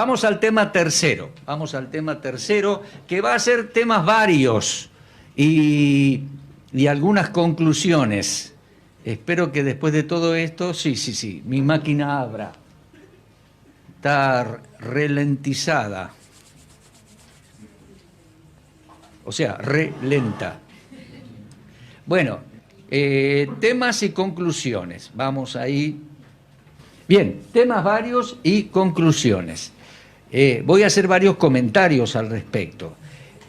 Vamos al tema tercero, que va a ser temas varios y algunas conclusiones. Espero que después de todo esto, sí, mi máquina abra. Está ralentizada. O sea, lenta. Bueno, temas y conclusiones. Vamos ahí. Bien, temas varios y conclusiones. Voy a hacer varios comentarios al respecto.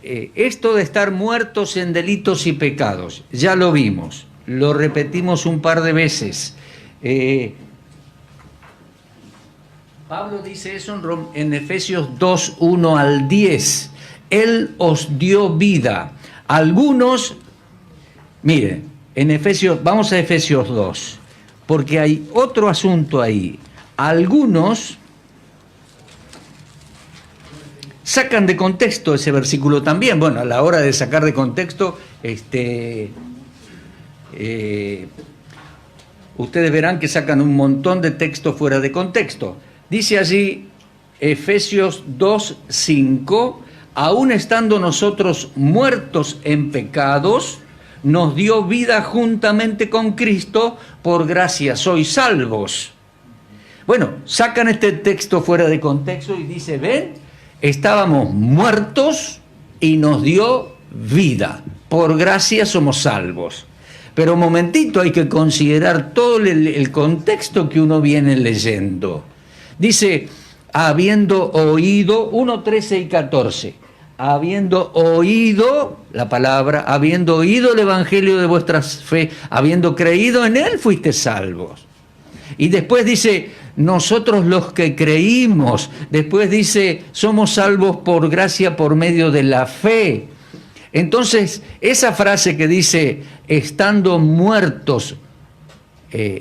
Esto de estar muertos en delitos y pecados, ya lo vimos, lo repetimos un par de veces. Pablo dice eso en Efesios 2, 1 al 10. Él os dio vida. Algunos, miren, vamos a Efesios 2, porque hay otro asunto ahí. Algunos sacan de contexto ese versículo también. Bueno, a la hora de sacar de contexto, ustedes verán que sacan un montón de texto fuera de contexto. Dice allí, Efesios 2:5, aún estando nosotros muertos en pecados, nos dio vida juntamente con Cristo, por gracia sois salvos. Bueno, sacan este texto fuera de contexto y dice, ven, estábamos muertos y nos dio vida, por gracia somos salvos. Pero un momentito, hay que considerar todo el contexto que uno viene leyendo. Dice, habiendo oído, 1, 13 y 14, habiendo oído la palabra, habiendo oído el evangelio de vuestra fe, habiendo creído en él, fuiste salvos. Y después dice, nosotros los que creímos, después dice, somos salvos por gracia por medio de la fe. Entonces, esa frase que dice, estando muertos,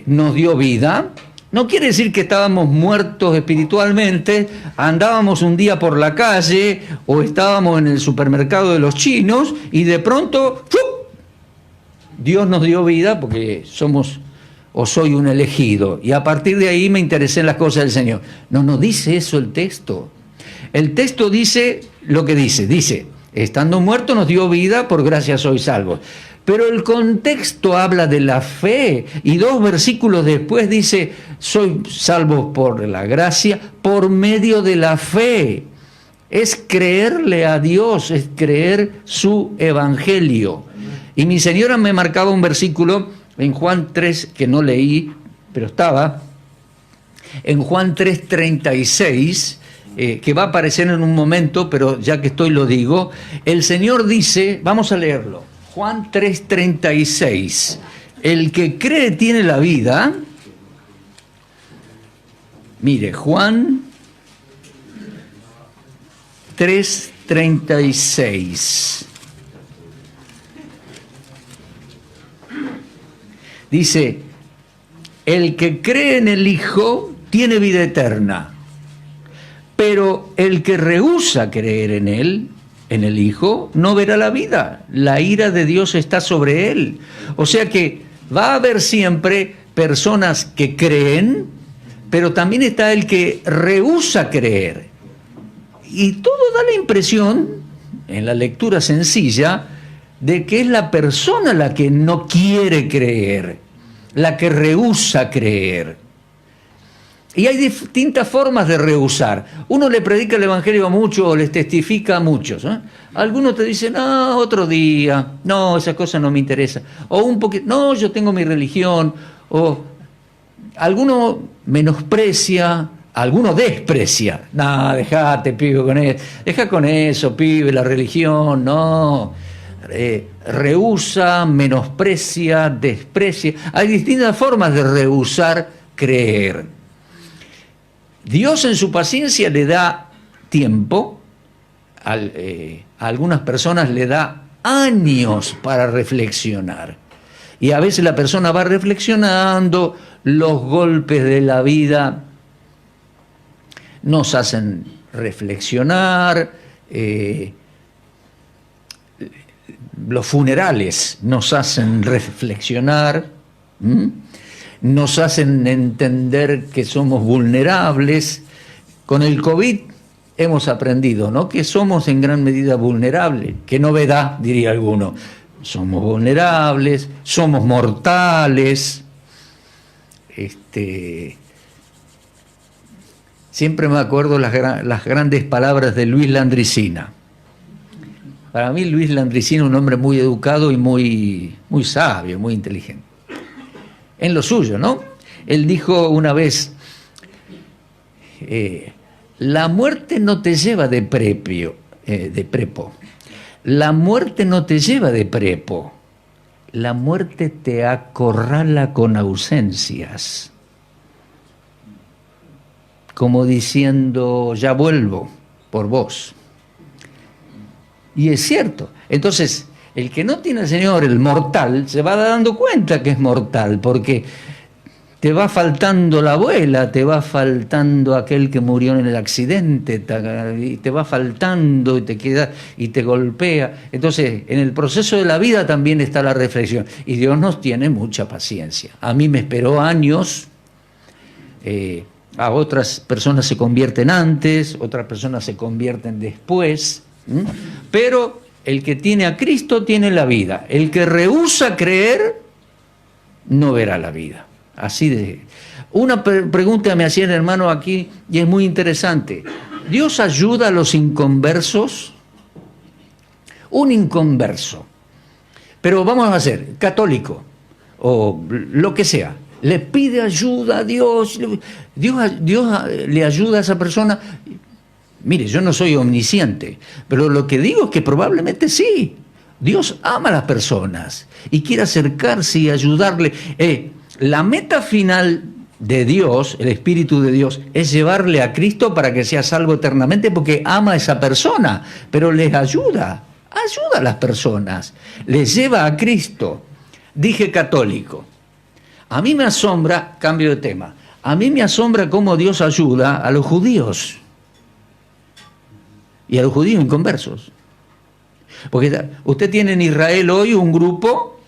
nos dio vida, no quiere decir que estábamos muertos espiritualmente, andábamos un día por la calle o estábamos en el supermercado de los chinos y de pronto, ¡fup!, Dios nos dio vida porque somos o soy un elegido. Y a partir de ahí me interesé en las cosas del Señor. No dice eso el texto. El texto dice lo que dice, estando muertos nos dio vida, por gracia sois salvos. Pero el contexto habla de la fe y 2 versículos después dice, soy salvo por la gracia, por medio de la fe. Es creerle a Dios, es creer su evangelio. Y mi señora me marcaba un versículo en Juan 3, que no leí, pero estaba, en Juan 3:36, que va a aparecer en un momento, pero ya que estoy lo digo. El Señor dice, vamos a leerlo, Juan 3:36, el que cree tiene la vida. Mire, Juan 3:36. Dice, el que cree en el Hijo tiene vida eterna, pero el que rehúsa creer en él, en el Hijo, no verá la vida. La ira de Dios está sobre él. O sea que va a haber siempre personas que creen, pero también está el que rehúsa creer. Y todo da la impresión, en la lectura sencilla, de que es la persona la que no quiere creer, la que rehúsa creer. Y hay distintas formas de rehusar. Uno le predica el evangelio a muchos o les testifica a muchos, ¿eh? Algunos te dicen, otro día, no, esa cosa no me interesa. O un poquito, no, yo tengo mi religión. O alguno menosprecia, alguno desprecia. No, dejate, pibe, con eso. Deja con eso, pibe, la religión, no. Rehúsa, menosprecia, desprecia. Hay distintas formas de rehusar creer. Dios en su paciencia le da tiempo, a algunas personas le da años para reflexionar. Y a veces la persona va reflexionando, los golpes de la vida nos hacen reflexionar, los funerales nos hacen reflexionar, nos hacen entender que somos vulnerables. Con el COVID hemos aprendido, ¿no?, que somos en gran medida vulnerables. Qué novedad, diría alguno. Somos vulnerables, somos mortales. Siempre me acuerdo las grandes palabras de Luis Landricina. Para mí Luis Landricina es un hombre muy educado y muy sabio, muy inteligente. En lo suyo, ¿no? Él dijo una vez, la muerte no te lleva de prepo. La muerte no te lleva de prepo. La muerte te acorrala con ausencias. Como diciendo, ya vuelvo por vos. Y es cierto. Entonces, el que no tiene al Señor, el mortal, se va dando cuenta que es mortal, porque te va faltando la abuela, te va faltando aquel que murió en el accidente, te va faltando y te queda y te golpea. Entonces, en el proceso de la vida también está la reflexión. Y Dios nos tiene mucha paciencia. A mí me esperó años. A otras personas se convierten antes, otras personas se convierten después. Pero el que tiene a Cristo tiene la vida. El que rehúsa creer no verá la vida. Así de... Una pregunta me hacía el hermano aquí y es muy interesante. ¿Dios ayuda a los inconversos? Un inconverso, pero vamos a hacer católico o lo que sea, le pide ayuda a Dios, Dios le ayuda a esa persona. Mire, yo no soy omnisciente, pero lo que digo es que probablemente sí. Dios ama a las personas y quiere acercarse y ayudarle. La meta final de Dios, el Espíritu de Dios, es llevarle a Cristo para que sea salvo eternamente porque ama a esa persona, pero les ayuda a las personas, les lleva a Cristo. Dije católico. A mí me asombra, cambio de tema, a mí me asombra cómo Dios ayuda a los judíos y a los judíos inconversos. Porque usted tiene en Israel hoy un grupo,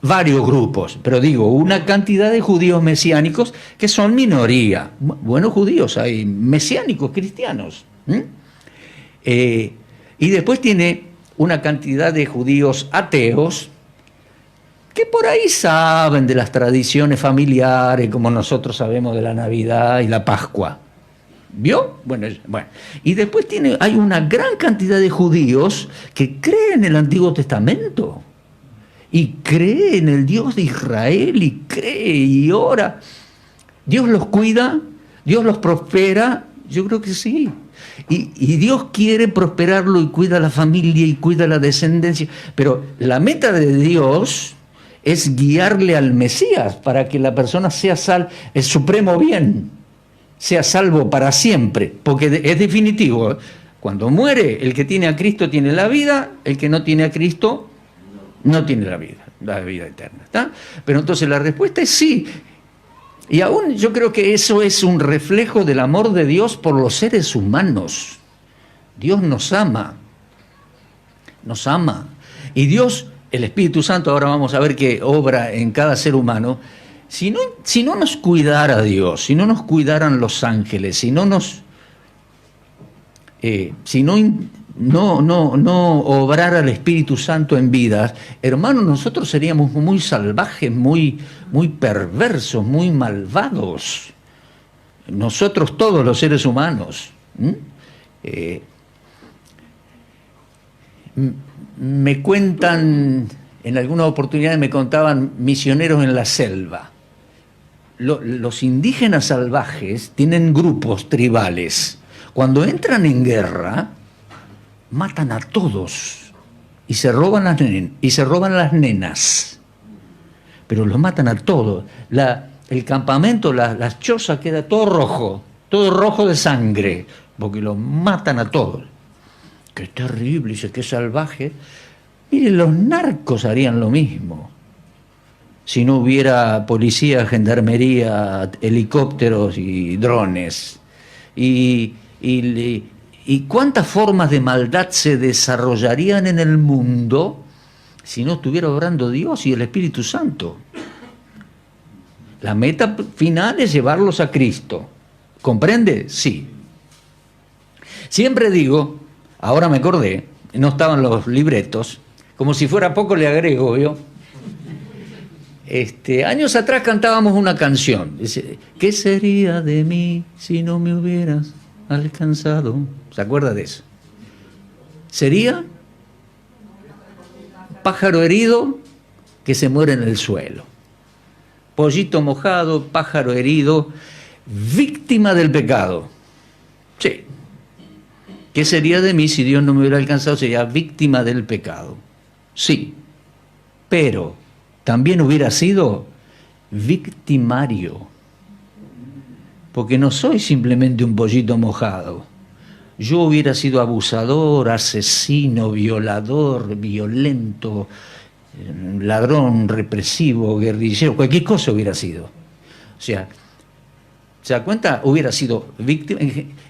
varios grupos, pero digo, una cantidad de judíos mesiánicos que son minoría. Buenos judíos hay, mesiánicos, cristianos. Y después tiene una cantidad de judíos ateos que por ahí saben de las tradiciones familiares, como nosotros sabemos de la Navidad y la Pascua. ¿Vio? Bueno. Y después hay una gran cantidad de judíos que creen en el Antiguo Testamento y creen en el Dios de Israel y cree y ora. ¿Dios los cuida? ¿Dios los prospera? Yo creo que sí. Y Dios quiere prosperarlo y cuida a la familia y cuida a la descendencia. Pero la meta de Dios es guiarle al Mesías para que la persona sea el supremo bien, sea salvo para siempre, porque es definitivo. Cuando muere, el que tiene a Cristo tiene la vida, el que no tiene a Cristo no tiene la vida eterna. ¿Está? Pero entonces la respuesta es sí. Y aún yo creo que eso es un reflejo del amor de Dios por los seres humanos. Dios nos ama. Y Dios, el Espíritu Santo, ahora vamos a ver que obra en cada ser humano. Si no nos cuidara Dios, si no nos cuidaran los ángeles, si no obrara el Espíritu Santo en vidas, hermanos, nosotros seríamos muy salvajes, muy perversos, muy malvados. Nosotros todos los seres humanos. Me cuentan, en alguna oportunidad me contaban misioneros en la selva. Los indígenas salvajes tienen grupos tribales. Cuando entran en guerra, matan a todos y se roban las nenas. Pero los matan a todos. El campamento, las chozas, queda todo rojo de sangre, porque los matan a todos. Qué terrible, dice, qué salvaje. Miren, los narcos harían lo mismo. Si no hubiera policía, gendarmería, helicópteros y drones. Y cuántas formas de maldad se desarrollarían en el mundo si no estuviera obrando Dios y el Espíritu Santo. La meta final es llevarlos a Cristo. ¿Comprende? Sí. Siempre digo, ahora me acordé, no estaban los libretos, como si fuera poco le agrego yo. Años atrás cantábamos una canción, dice, ¿qué sería de mí si no me hubieras alcanzado? ¿Se acuerda de eso? Sería pájaro herido que se muere en el suelo. Pollito mojado, pájaro herido, víctima del pecado. Sí. ¿Qué sería de mí si Dios no me hubiera alcanzado? Sería víctima del pecado. Sí. Pero también hubiera sido victimario. Porque no soy simplemente un pollito mojado. Yo hubiera sido abusador, asesino, violador, violento, ladrón, represivo, guerrillero, cualquier cosa hubiera sido. O sea, ¿se da cuenta? Hubiera sido víctima.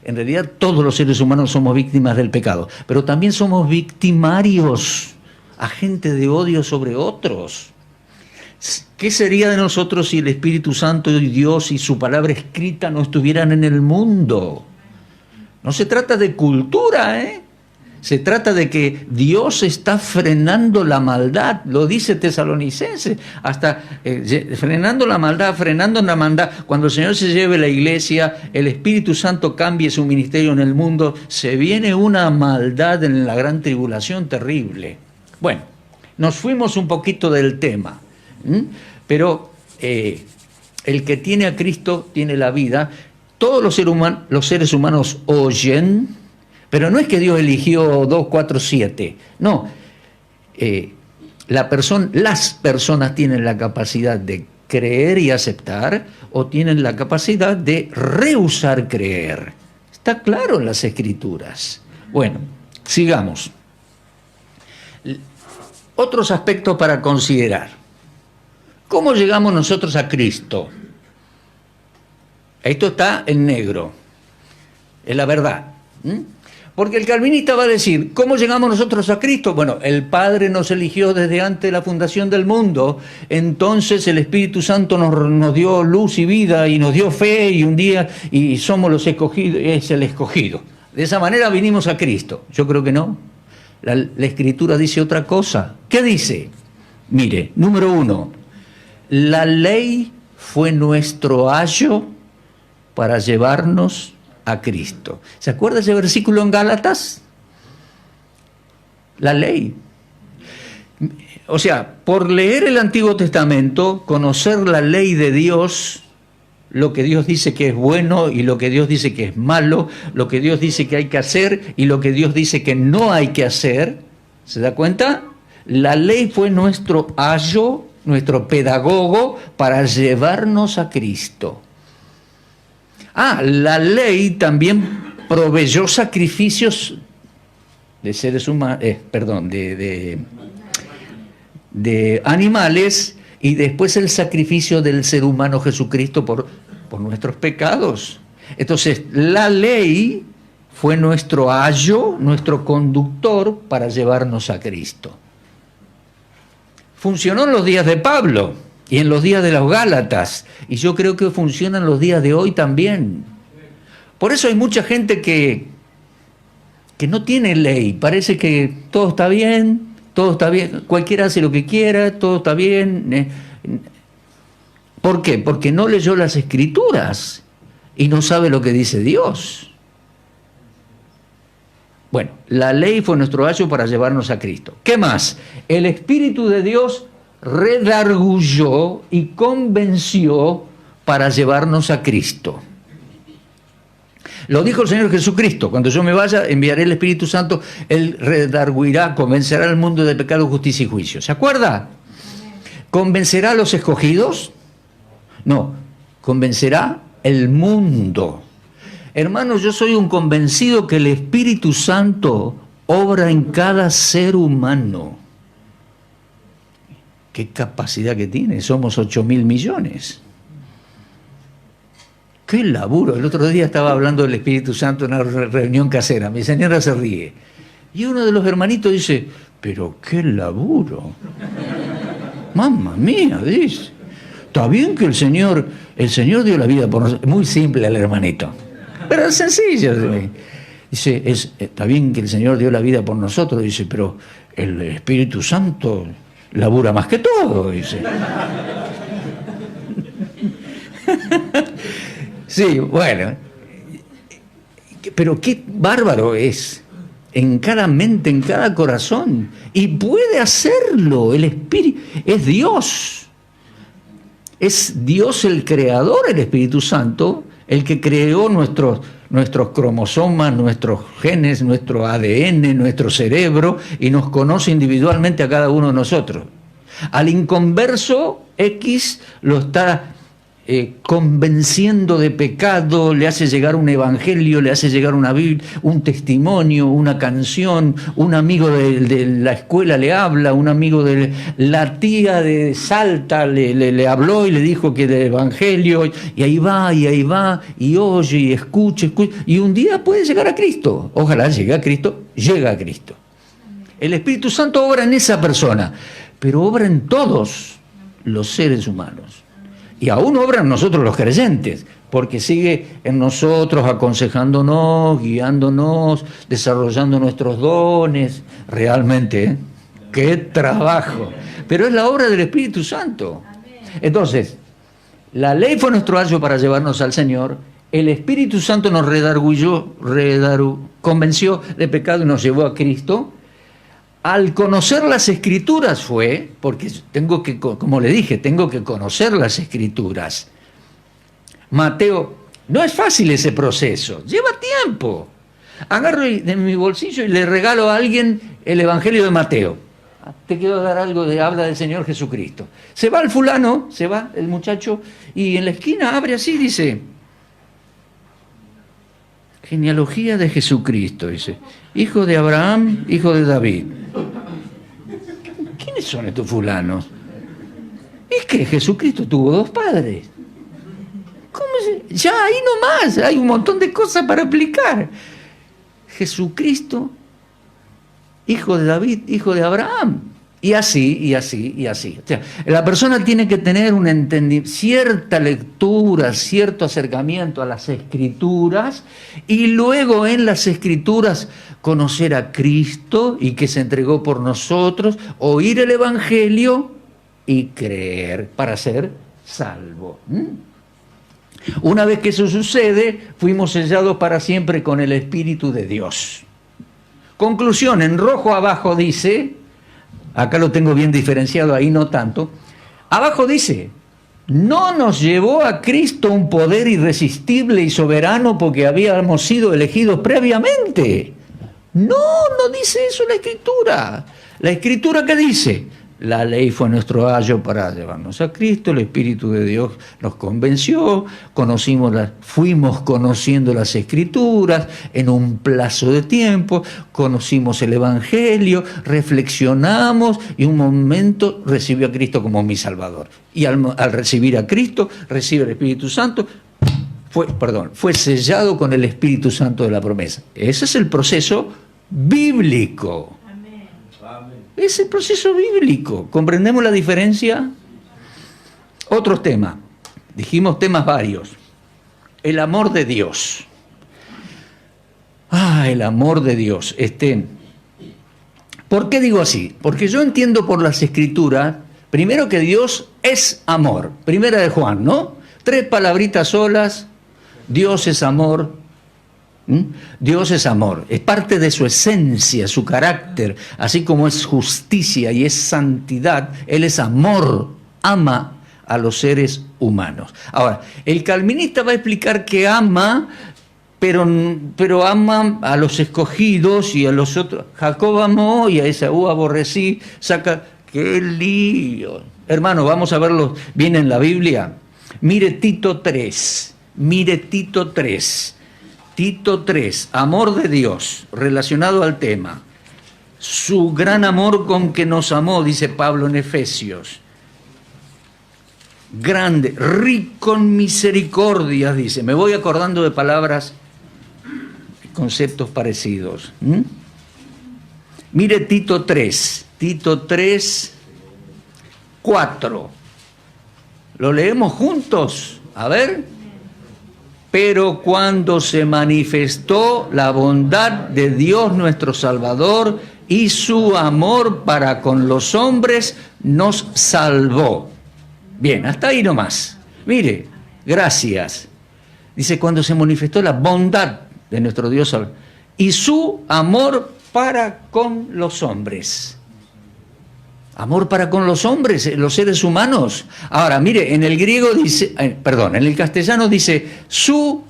En realidad todos los seres humanos somos víctimas del pecado, pero también somos victimarios, agentes de odio sobre otros. ¿Qué sería de nosotros si el Espíritu Santo y Dios y su palabra escrita no estuvieran en el mundo? No se trata de cultura, Se trata de que Dios está frenando la maldad, lo dice Tesalonicenses, hasta frenando la maldad. Cuando el Señor se lleve la iglesia, el Espíritu Santo cambie su ministerio en el mundo, se viene una maldad en la gran tribulación terrible. Bueno, nos fuimos un poquito del tema, pero el que tiene a Cristo tiene la vida. Todos los seres humanos oyen, pero no es que Dios eligió 2, 4, 7. No, las personas tienen la capacidad de creer y aceptar, o tienen la capacidad de rehusar creer. Está claro en las Escrituras. Bueno, sigamos. Otros aspectos para considerar. ¿Cómo llegamos nosotros a Cristo? Esto está en negro, es la verdad. Porque el calvinista va a decir, ¿cómo llegamos nosotros a Cristo? Bueno, el Padre nos eligió desde antes de la fundación del mundo, entonces el Espíritu Santo nos dio luz y vida y nos dio fe y un día y somos los escogidos, es el escogido. De esa manera vinimos a Cristo. Yo creo que no. La Escritura dice otra cosa. ¿Qué dice? Mire, número 1, la ley fue nuestro ayo para llevarnos a Cristo. ¿Se acuerda ese versículo en Gálatas? La ley. O sea, por leer el Antiguo Testamento, conocer la ley de Dios, lo que Dios dice que es bueno y lo que Dios dice que es malo, lo que Dios dice que hay que hacer y lo que Dios dice que no hay que hacer, ¿se da cuenta? La ley fue nuestro ayo, nuestro pedagogo para llevarnos a Cristo. La ley también proveyó sacrificios de seres humanos, de animales, y después el sacrificio del ser humano Jesucristo por nuestros pecados. Entonces, la ley fue nuestro ayo, nuestro conductor para llevarnos a Cristo. Funcionó en los días de Pablo y en los días de los Gálatas, y yo creo que funciona en los días de hoy también. Por eso hay mucha gente que no tiene ley, parece que todo está bien, cualquiera hace lo que quiera, todo está bien. ¿Por qué? Porque no leyó las Escrituras y no sabe lo que dice Dios. Bueno, la ley fue nuestro ayo para llevarnos a Cristo. ¿Qué más? El Espíritu de Dios redargulló y convenció para llevarnos a Cristo. Lo dijo el Señor Jesucristo: cuando yo me vaya, enviaré el Espíritu Santo, Él redarguirá, convencerá al mundo de pecado, justicia y juicio. ¿Se acuerda? ¿Convencerá a los escogidos? No, convencerá el mundo. Hermanos, yo soy un convencido que el Espíritu Santo obra en cada ser humano. ¿Qué capacidad que tiene? Somos 8.000 millones. ¡Qué laburo! El otro día estaba hablando del Espíritu Santo en una reunión casera. Mi señora se ríe. Y uno de los hermanitos dice, pero qué laburo. Mamma mía, dice. Está bien que el Señor dio la vida por nosotros. Muy simple el hermanito, pero es sencillo. Dice, está bien que el Señor dio la vida por nosotros, dice, pero el Espíritu Santo labura más que todo, dice. Sí, bueno, pero qué bárbaro es en cada mente, en cada corazón, y puede hacerlo. El Espíritu es Dios el creador, el Espíritu Santo, el que creó nuestros cromosomas, nuestros genes, nuestro ADN, nuestro cerebro, y nos conoce individualmente a cada uno de nosotros. Al inconverso, X lo está convenciendo de pecado, le hace llegar un evangelio, le hace llegar una Biblia, un testimonio, una canción, un amigo de la escuela le habla, un amigo de la tía de Salta le habló y le dijo que del evangelio, y ahí va, y oye, y escucha, y un día puede llegar a Cristo. Ojalá llegue a Cristo, llega a Cristo. El Espíritu Santo obra en esa persona, pero obra en todos los seres humanos. Y aún obra en nosotros los creyentes, porque sigue en nosotros aconsejándonos, guiándonos, desarrollando nuestros dones. Realmente, ¿eh? ¡Qué trabajo! Pero es la obra del Espíritu Santo. Entonces, la ley fue nuestro ayo para llevarnos al Señor. El Espíritu Santo nos convenció de pecado y nos llevó a Cristo. Al conocer las Escrituras fue, porque tengo que, como le dije, tengo que conocer las Escrituras. Mateo, no es fácil ese proceso, lleva tiempo. Agarro de mi bolsillo y le regalo a alguien el Evangelio de Mateo. Te quiero dar algo de habla del Señor Jesucristo. Se va el fulano, se va el muchacho, y en la esquina abre así, dice, genealogía de Jesucristo, dice, hijo de Abraham, hijo de David. ¿Quiénes son estos fulanos? Es que Jesucristo tuvo dos padres. ¿Cómo se? Ya ahí nomás, hay un montón de cosas para aplicar. Jesucristo, hijo de David, hijo de Abraham. Y así, y así, y así. O sea, la persona tiene que tener un entendimiento, cierta lectura, cierto acercamiento a las Escrituras, y luego en las Escrituras conocer a Cristo y que se entregó por nosotros, oír el Evangelio y creer para ser salvo. Una vez que eso sucede, fuimos sellados para siempre con el Espíritu de Dios. Conclusión, en rojo abajo dice, acá lo tengo bien diferenciado, ahí no tanto, abajo dice, no nos llevó a Cristo un poder irresistible y soberano porque habíamos sido elegidos previamente. No dice eso la Escritura. La Escritura, ¿qué dice? La ley fue nuestro ayo para llevarnos a Cristo, el Espíritu de Dios nos convenció, fuimos conociendo las Escrituras en un plazo de tiempo, conocimos el Evangelio, reflexionamos y un momento recibió a Cristo como mi Salvador. Y al recibir a Cristo, recibe el Espíritu Santo, fue sellado con el Espíritu Santo de la promesa. Ese es el proceso bíblico. Es el proceso bíblico. ¿Comprendemos la diferencia? Otro tema. Dijimos temas varios. El amor de Dios. El amor de Dios. ¿Por qué digo así? Porque yo entiendo por las Escrituras, primero que Dios es amor. Primera de Juan, ¿no? 3 palabritas solas. Dios es amor. Dios es amor, es parte de su esencia, su carácter, así como es justicia y es santidad, Él es amor, ama a los seres humanos. Ahora, el calvinista va a explicar que ama, pero ama a los escogidos y a los otros. Jacob amó y a Esaú aborrecí, ¡qué lío! Hermano, vamos a verlo bien en la Biblia. Mire Tito 3, Tito 3, amor de Dios, relacionado al tema. Su gran amor con que nos amó, dice Pablo en Efesios. Grande, rico en misericordias, dice. Me voy acordando de palabras, conceptos parecidos. Mire Tito 3, 4. ¿Lo leemos juntos? A ver. Pero cuando se manifestó la bondad de Dios nuestro Salvador y su amor para con los hombres, nos salvó. Bien, hasta ahí nomás. Mire, gracias. Dice, cuando se manifestó la bondad de nuestro Dios y su amor para con los hombres. Amor para con los hombres, los seres humanos. Ahora, mire, en el griego dice, en el castellano dice su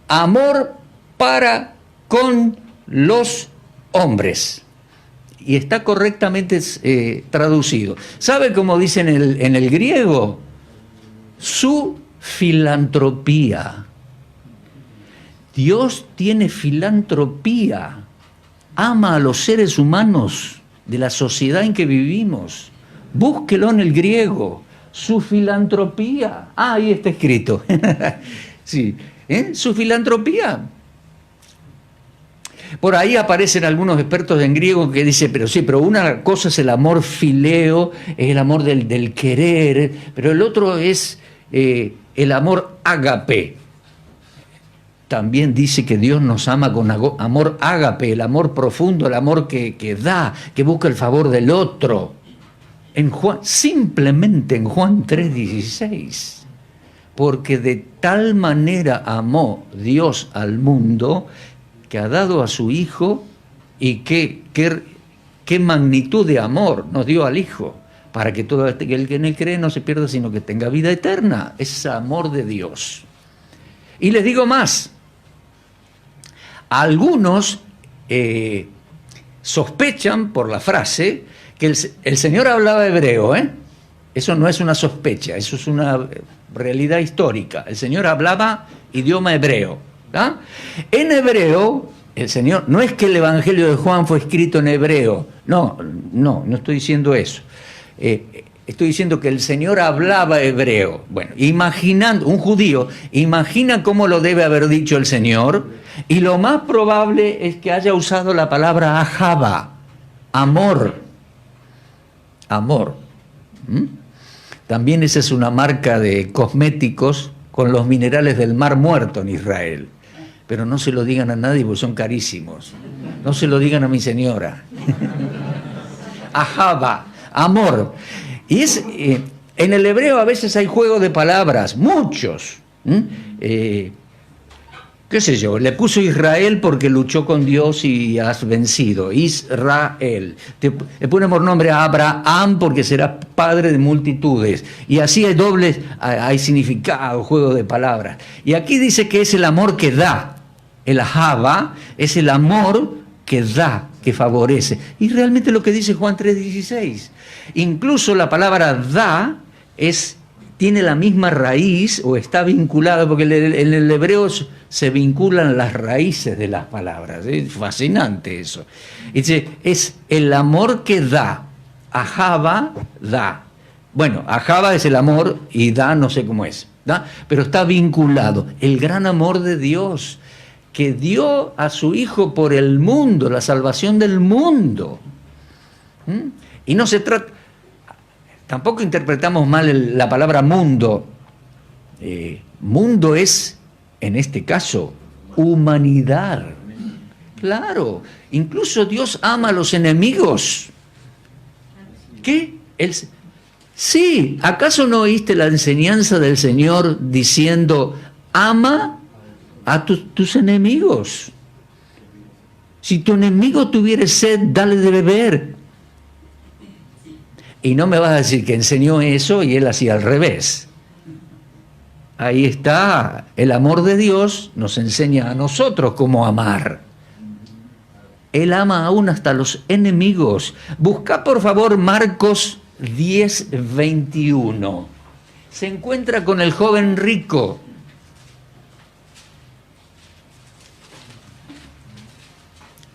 amor para con los hombres. Y está correctamente traducido. ¿Sabe cómo dice en el griego? Su filantropía. Dios tiene filantropía. Ama a los seres humanos de la sociedad en que vivimos. Búsquelo en el griego. Su filantropía. Ahí está escrito. Sí, su filantropía. Por ahí aparecen algunos expertos en griego que dicen, pero una cosa es el amor fileo, es el amor del querer, pero el otro es el amor ágape. También dice que Dios nos ama con amor ágape, el amor profundo, el amor que da, que busca el favor del otro. Simplemente en Juan 3:16. Porque de tal manera amó Dios al mundo que ha dado a su Hijo, y qué magnitud de amor nos dio al Hijo, para que todo el que en él cree no se pierda, sino que tenga vida eterna. Es amor de Dios. Y les digo más. Algunos sospechan por la frase que el Señor hablaba hebreo, Eso no es una sospecha, eso es una realidad histórica. El Señor hablaba idioma hebreo. ¿Ah? En hebreo, el Señor, no es que el Evangelio de Juan fue escrito en hebreo, no estoy diciendo eso. Estoy diciendo que el Señor hablaba hebreo. Bueno, imaginando, un judío, imagina cómo lo debe haber dicho el Señor, y lo más probable es que haya usado la palabra ahava, amor. Amor. También esa es una marca de cosméticos con los minerales del Mar Muerto en Israel. Pero no se lo digan a nadie porque son carísimos. No se lo digan a mi señora. Ahava, amor. Y en el hebreo a veces hay juego de palabras, muchos. Qué sé yo, le puso Israel porque luchó con Dios y has vencido. Israel. Le pone por nombre a Abraham porque será padre de multitudes. Y así hay significado, juego de palabras. Y aquí dice que es el amor que da. El ahava es el amor que da, que favorece. Y realmente lo que dice Juan 3:16. Incluso la palabra da tiene la misma raíz o está vinculada, porque en el hebreo se vinculan las raíces de las palabras. Es fascinante eso. Dice, es el amor que da. Ahava da. Bueno, ahava es el amor y da no sé cómo es. ¿Da? Pero está vinculado. El gran amor de Dios, que dio a su Hijo por el mundo, la salvación del mundo. Y no se trata... Tampoco interpretamos mal la palabra mundo. Mundo es, en este caso, humanidad. Claro, incluso Dios ama a los enemigos. ¿Qué? Sí, ¿acaso no oíste la enseñanza del Señor diciendo, ama a tus enemigos? Si tu enemigo tuviere sed, dale de beber. Y no me vas a decir que enseñó eso y él hacía al revés. Ahí está, el amor de Dios nos enseña a nosotros cómo amar. Él ama aún hasta los enemigos. Busca por favor Marcos 10:21. Se encuentra con el joven rico.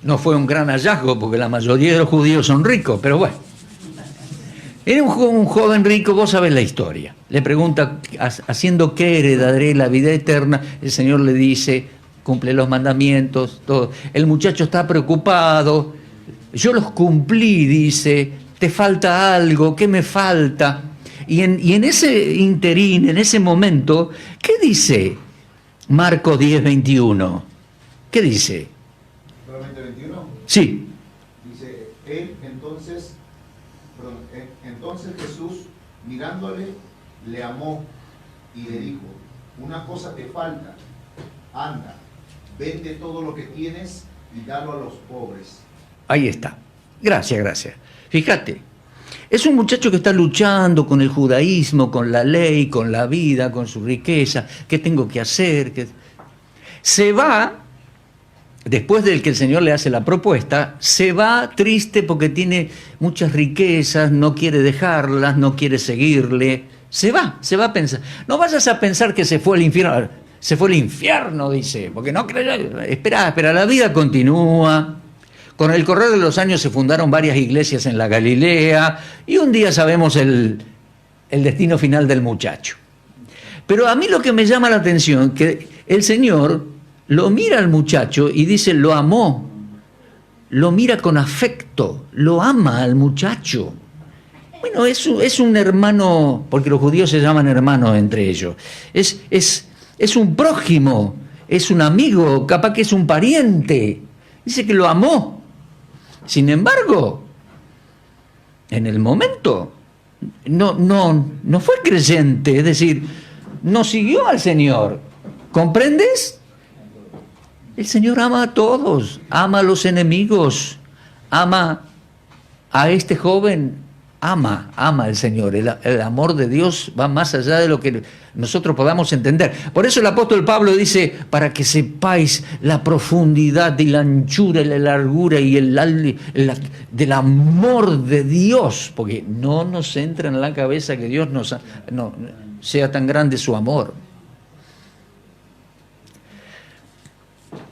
No fue un gran hallazgo porque la mayoría de los judíos son ricos, pero bueno. Era un joven rico, vos sabés la historia. Le pregunta, ¿haciendo qué heredaré la vida eterna? El Señor le dice, cumple los mandamientos, todo. El muchacho está preocupado. Yo los cumplí, dice, ¿te falta algo? ¿Qué me falta? Y en ese interín, en ese momento, ¿qué dice Marcos 10:21? ¿Qué dice? ¿Solamente 21? Sí. Dice, entonces Jesús, mirándole, le amó y le dijo, una cosa te falta, anda, vende todo lo que tienes y dalo a los pobres. Ahí está. Gracias. Fíjate, es un muchacho que está luchando con el judaísmo, con la ley, con la vida, con su riqueza. ¿Qué tengo que hacer? Se va, después del que el Señor le hace la propuesta, se va triste porque tiene muchas riquezas, no quiere dejarlas, no quiere seguirle. Se va a pensar. No vayas a pensar que se fue al infierno. Se fue al infierno, dice, porque no creyó. Espera, la vida continúa. Con el correr de los años se fundaron varias iglesias en la Galilea y un día sabemos el destino final del muchacho. Pero a mí lo que me llama la atención, que el Señor lo mira al muchacho y dice, lo amó, lo mira con afecto, lo ama al muchacho. Bueno, es un hermano, porque los judíos se llaman hermanos entre ellos, es un prójimo, es un amigo, capaz que es un pariente. Dice que lo amó. Sin embargo, en el momento no fue creyente, es decir, no siguió al Señor. ¿Comprendes? El Señor ama a todos, ama a los enemigos, ama a este joven, ama al Señor. El amor de Dios va más allá de lo que nosotros podamos entender. Por eso el apóstol Pablo dice, para que sepáis la profundidad y la anchura y la largura y del amor de Dios, porque no nos entra en la cabeza que Dios sea tan grande su amor.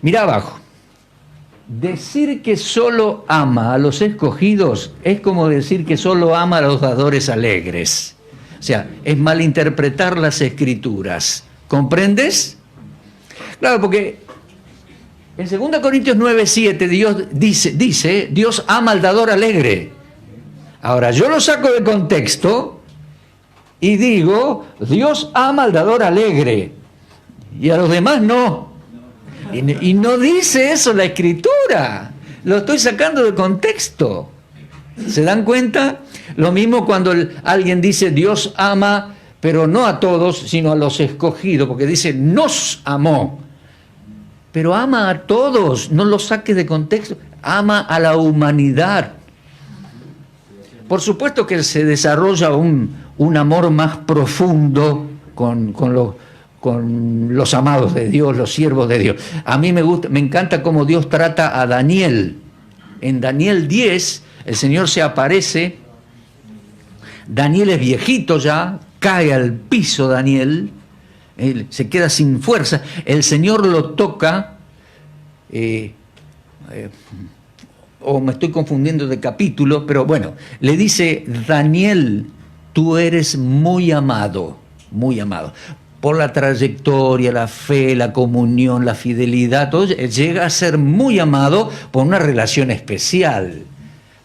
Mira abajo. Decir que solo ama a los escogidos es como decir que solo ama a los dadores alegres. O sea, es malinterpretar las escrituras. ¿Comprendes? Claro, porque en 2 Corintios 9:7 Dios dice, Dios ama al dador alegre. Ahora, yo lo saco de contexto y digo, Dios ama al dador alegre. Y a los demás no. Y no dice eso la escritura, lo estoy sacando de contexto. ¿Se dan cuenta? Lo mismo cuando alguien dice Dios ama, pero no a todos, sino a los escogidos, porque dice nos amó. Pero ama a todos, no lo saques de contexto, ama a la humanidad. Por supuesto que se desarrolla un amor más profundo con los amados de Dios, los siervos de Dios. A mí me encanta cómo Dios trata a Daniel. En Daniel 10, el Señor se aparece, Daniel es viejito ya, cae al piso Daniel, él se queda sin fuerza, el Señor lo toca, o me estoy confundiendo de capítulo, pero bueno, le dice, Daniel, tú eres muy amado, por la trayectoria, la fe, la comunión, la fidelidad, todo llega a ser muy amado por una relación especial.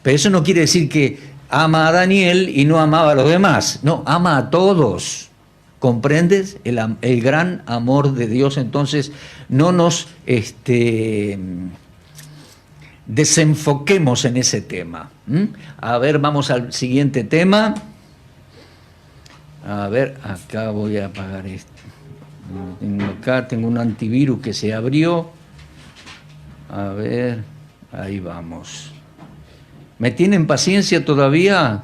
Pero eso no quiere decir que ama a Daniel y no amaba a los demás. No, ama a todos. ¿Comprendes? El gran amor de Dios. Entonces, no nos desenfoquemos en ese tema. A ver, vamos al siguiente tema. A ver, acá voy a apagar esto. Acá tengo un antivirus que se abrió. A ver, ahí vamos. ¿Me tienen paciencia todavía?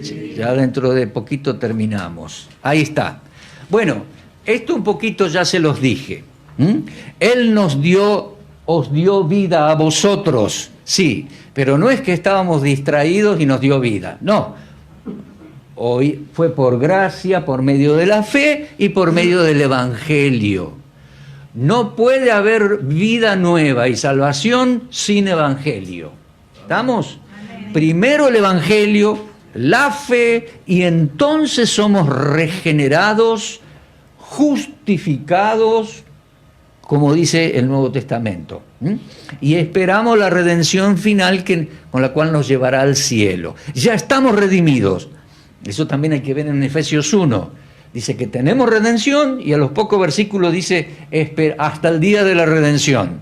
Sí, ya dentro de poquito terminamos. Ahí está. Bueno, esto un poquito ya se los dije. Él os dio vida a vosotros. Sí, pero no es que estábamos distraídos y nos dio vida. No. Hoy fue por gracia, por medio de la fe y por medio del Evangelio. No puede haber vida nueva y salvación sin Evangelio. ¿Estamos? Primero el Evangelio, la fe, y entonces somos regenerados, justificados, como dice el Nuevo Testamento. Y esperamos la redención final con la cual nos llevará al cielo. Ya estamos redimidos. Eso también hay que ver en Efesios 1. Dice que tenemos redención y a los pocos versículos dice hasta el día de la redención.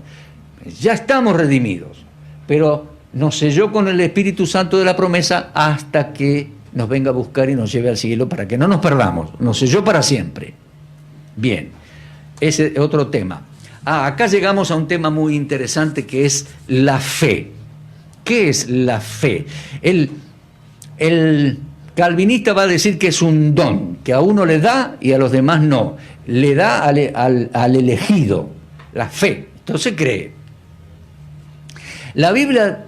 Ya estamos redimidos, pero nos selló con el Espíritu Santo de la promesa hasta que nos venga a buscar y nos lleve al cielo para que no nos perdamos. Nos selló para siempre. Bien, ese es otro tema. Acá llegamos a un tema muy interesante que es la fe. ¿Qué es la fe? El calvinista va a decir que es un don, que a uno le da y a los demás no. Le da al elegido, la fe. Entonces cree. La Biblia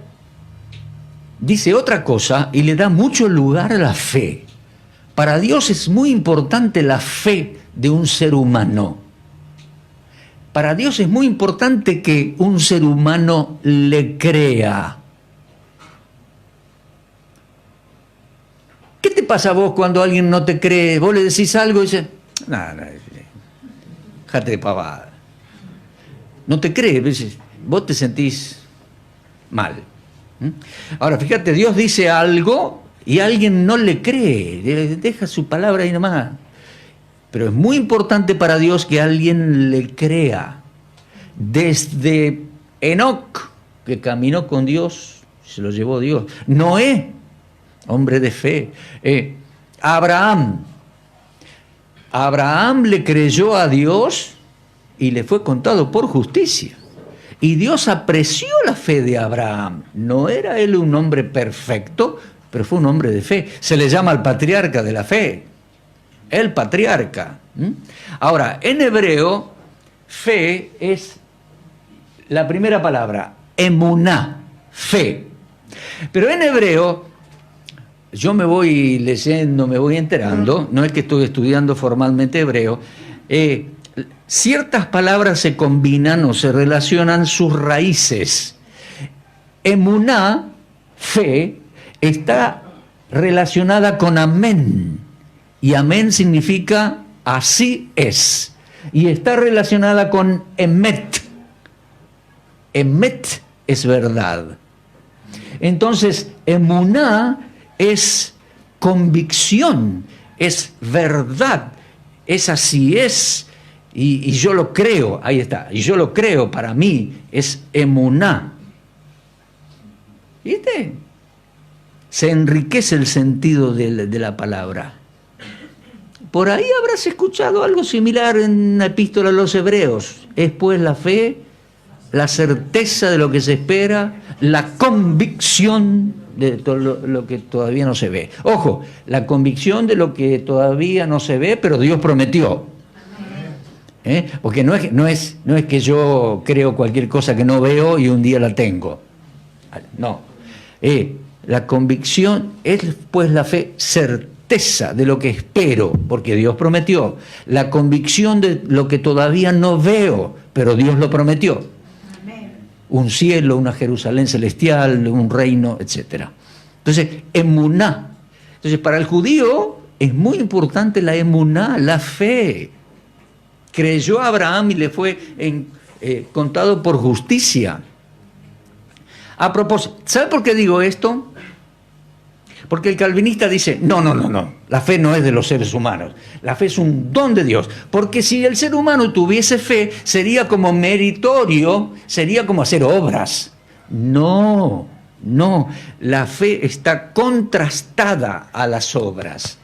dice otra cosa y le da mucho lugar a la fe. Para Dios es muy importante la fe de un ser humano. Para Dios es muy importante que un ser humano le crea. ¿Qué te pasa a vos cuando alguien no te cree? Vos le decís algo y dices, nada, déjate de pavada. No te cree, vos te sentís mal. Ahora, fíjate, Dios dice algo y alguien no le cree, deja su palabra ahí nomás. Pero es muy importante para Dios que alguien le crea. Desde Enoc, que caminó con Dios, se lo llevó Dios. Noé, hombre de fe. Abraham le creyó a Dios y le fue contado por justicia. Y Dios apreció la fe de Abraham. No era él un hombre perfecto, pero fue un hombre de fe. Se le llama el patriarca de la fe. El patriarca. Ahora, en hebreo, fe es la primera palabra, emuná, fe. Pero en hebreo, yo me voy leyendo, me voy enterando, no es que estoy estudiando formalmente hebreo, ciertas palabras se combinan o se relacionan sus raíces. Emuná, fe, está relacionada con amén. Y amén significa así es. Y está relacionada con emet. Emet es verdad. Entonces, emuná es convicción, es verdad, es así es. Y yo lo creo, ahí está. Y yo lo creo, para mí es emuná. ¿Viste? Se enriquece el sentido de la palabra. Por ahí habrás escuchado algo similar en la epístola a los Hebreos. Es pues la fe, la certeza de lo que se espera, la convicción de todo lo que todavía no se ve. Ojo, la convicción de lo que todavía no se ve, pero Dios prometió. Porque no es que yo creo cualquier cosa que no veo y un día la tengo. No. La convicción es pues la fe certeza de lo que espero, porque Dios prometió. La convicción de lo que todavía no veo, pero Dios lo prometió. Amén. Un cielo, una Jerusalén celestial, un reino, etc. Entonces, emuná. Entonces, para el judío es muy importante la emuná, la fe. Creyó a Abraham y le fue contado por justicia. A propósito, ¿sabe por qué digo esto? Porque el calvinista dice, no, la fe no es de los seres humanos, la fe es un don de Dios, porque si el ser humano tuviese fe, sería como meritorio, sería como hacer obras. No, la fe está contrastada a las obras.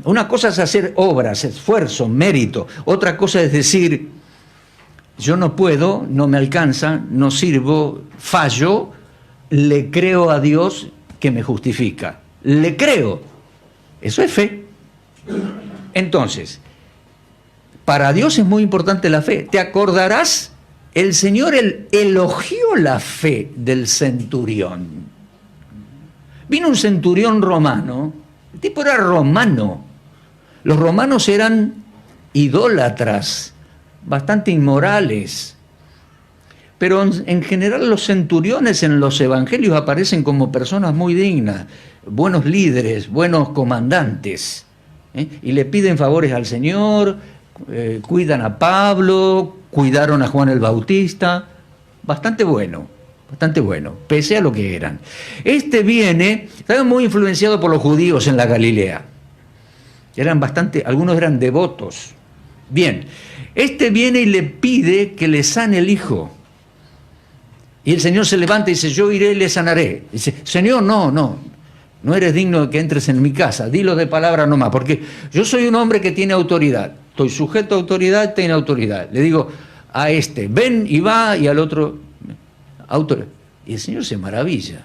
Una cosa es hacer obras, esfuerzo, mérito, otra cosa es decir, yo no puedo, no me alcanza, no sirvo, fallo, le creo a Dios que me justifica. Le creo. Eso es fe. Entonces, para Dios es muy importante la fe. ¿Te acordarás? El Señor elogió la fe del centurión. Vino un centurión romano. El tipo era romano. Los romanos eran idólatras, bastante inmorales. Pero en general los centuriones en los evangelios aparecen como personas muy dignas, buenos líderes, buenos comandantes, y le piden favores al Señor, cuidan a Pablo, cuidaron a Juan el Bautista, bastante bueno. bastante bueno, pese a lo que eran. Este viene, estaba muy influenciado por los judíos en la Galilea. Algunos eran devotos. Bien, este viene y le pide que le sane el hijo. Y el Señor se levanta y dice, yo iré y le sanaré. Dice, Señor, no eres digno de que entres en mi casa, dilo de palabra nomás, porque yo soy un hombre que tiene autoridad, estoy sujeto a autoridad, tiene autoridad. Le digo a este, ven y va, y al otro, autoridad. Y el Señor se maravilla.